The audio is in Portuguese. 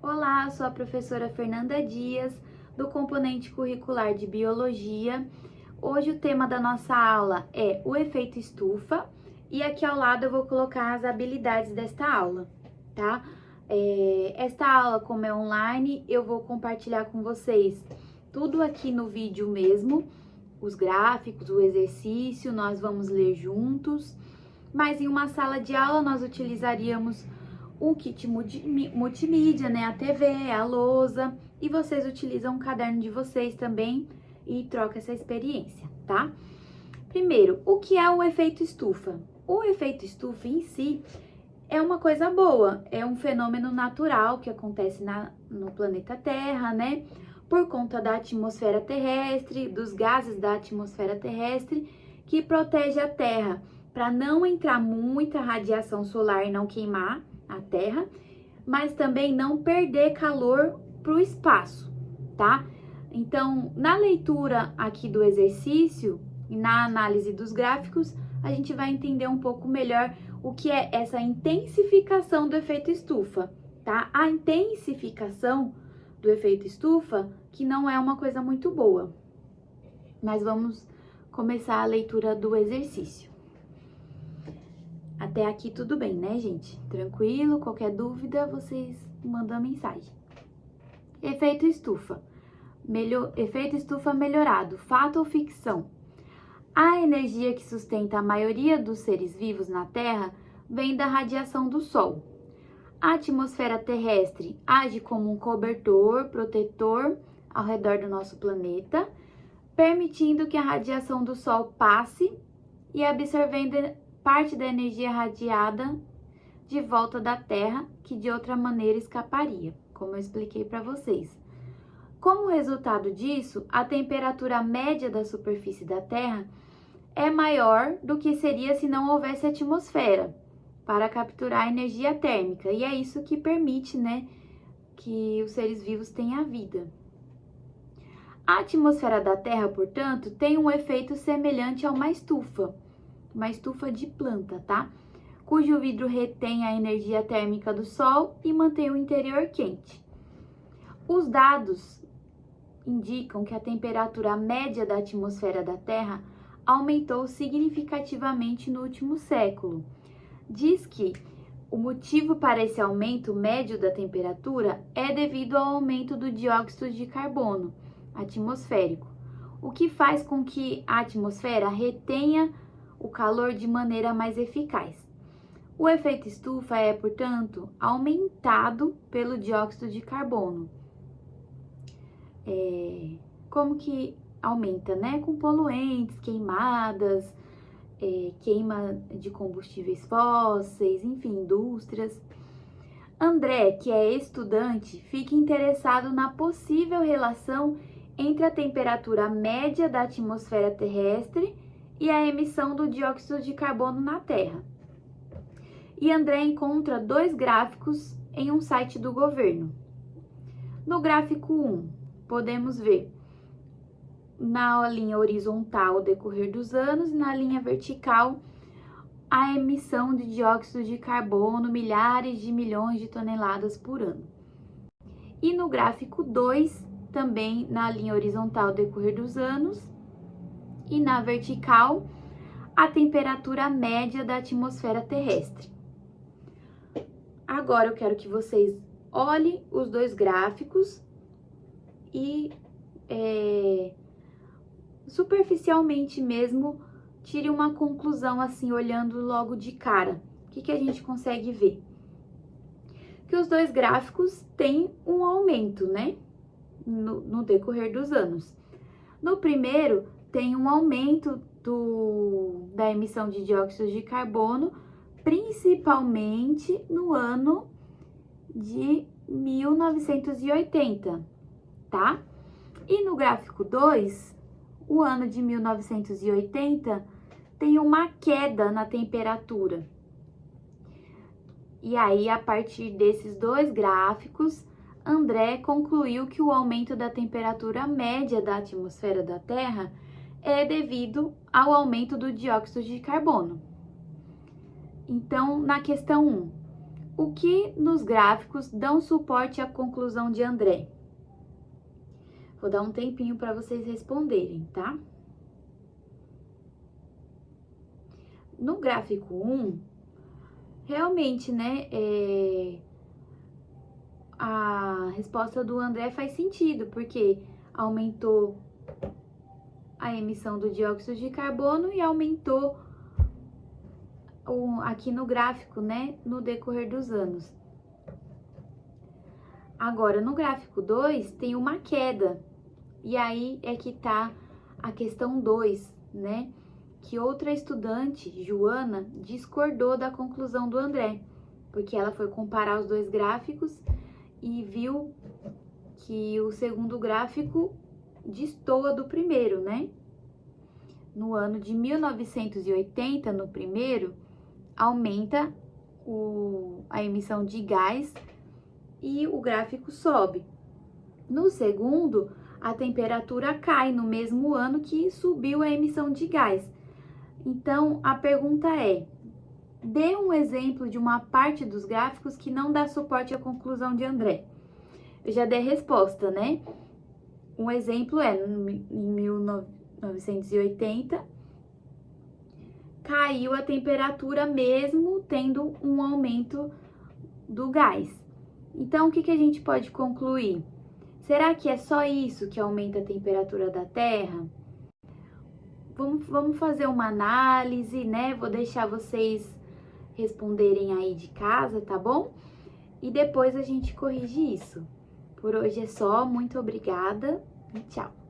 Olá, eu sou a professora Fernanda Dias, do componente curricular de Biologia. Hoje o tema da nossa aula é o efeito estufa e aqui ao lado eu vou colocar as habilidades desta aula, tá? Esta aula, como é online, eu vou compartilhar com vocês tudo aqui no vídeo mesmo, os gráficos, o exercício, nós vamos ler juntos, mas em uma sala de aula nós utilizaríamos o kit multimídia, né? A TV, a lousa, e vocês utilizam o caderno de vocês também e troca essa experiência, tá? Primeiro, o que é o efeito estufa? O efeito estufa em si é uma coisa boa, é um fenômeno natural que acontece no planeta Terra, né? Por conta da atmosfera terrestre, dos gases da atmosfera terrestre, que protege a Terra para não entrar muita radiação solar e não queimar a Terra, mas também não perder calor para o espaço, tá? Então, na leitura aqui do exercício e na análise dos gráficos, a gente vai entender um pouco melhor o que é essa intensificação do efeito estufa, tá? A intensificação do efeito estufa, que não é uma coisa muito boa. Mas vamos começar a leitura do exercício. Até aqui tudo bem, né, gente? Tranquilo? Qualquer dúvida, vocês mandam mensagem. Efeito estufa. Efeito estufa melhorado. Fato ou ficção? A energia que sustenta a maioria dos seres vivos na Terra vem da radiação do Sol. A atmosfera terrestre age como um cobertor protetor ao redor do nosso planeta, permitindo que a radiação do Sol passe e absorvendo parte da energia radiada de volta da Terra, que de outra maneira escaparia, como eu expliquei para vocês. Como resultado disso, a temperatura média da superfície da Terra é maior do que seria se não houvesse atmosfera para capturar energia térmica, e é isso que permite, né, que os seres vivos tenham vida. A atmosfera da Terra, portanto, tem um efeito semelhante a uma estufa de planta, tá? Cujo vidro retém a energia térmica do Sol e mantém o interior quente. Os dados indicam que a temperatura média da atmosfera da Terra aumentou significativamente no último século. Diz que o motivo para esse aumento médio da temperatura é devido ao aumento do dióxido de carbono atmosférico, o que faz com que a atmosfera retenha o calor de maneira mais eficaz. O efeito estufa é, portanto, aumentado pelo dióxido de carbono. Como que aumenta, né? Com poluentes, queimadas, queima de combustíveis fósseis, enfim, indústrias. André, que é estudante, fica interessado na possível relação entre a temperatura média da atmosfera terrestre e a emissão do dióxido de carbono na Terra. E André encontra dois gráficos em um site do governo. No gráfico 1, podemos ver na linha horizontal o decorrer dos anos e na linha vertical a emissão de dióxido de carbono, milhares de milhões de toneladas por ano. E no gráfico 2, também na linha horizontal o decorrer dos anos e na vertical a temperatura média da atmosfera terrestre. Agora eu quero que vocês olhem os dois gráficos e superficialmente mesmo tire uma conclusão assim, olhando logo de cara. O que a gente consegue ver? Que os dois gráficos têm um aumento, né? No decorrer dos anos. No primeiro, tem um aumento da emissão de dióxido de carbono, principalmente no ano de 1980, tá? E no gráfico 2, o ano de 1980 tem uma queda na temperatura. E aí, a partir desses dois gráficos, André concluiu que o aumento da temperatura média da atmosfera da Terra é devido ao aumento do dióxido de carbono. Então, na questão 1, O que nos gráficos dão suporte à conclusão de André? Vou dar um tempinho para vocês responderem, tá? No gráfico 1, realmente, né, a resposta do André faz sentido, porque aumentou a emissão do dióxido de carbono e aumentou aqui no gráfico, né, no decorrer dos anos. Agora, no gráfico 2, tem uma queda, e aí é que tá a questão 2, né, que outra estudante, Joana, discordou da conclusão do André, porque ela foi comparar os dois gráficos e viu que o segundo gráfico destoa do primeiro, né? No ano de 1980, no primeiro, aumenta a emissão de gás e o gráfico sobe. No segundo, a temperatura cai no mesmo ano que subiu a emissão de gás. Então, a pergunta é: dê um exemplo de uma parte dos gráficos que não dá suporte à conclusão de André. Eu já dei a resposta, né? Um exemplo é, em 1980, caiu a temperatura mesmo tendo um aumento do gás. Então, o que a gente pode concluir? Será que é só isso que aumenta a temperatura da Terra? Vamos fazer uma análise, né? Vou deixar vocês responderem aí de casa, tá bom? E depois a gente corrige isso. Por hoje é só, muito obrigada e tchau!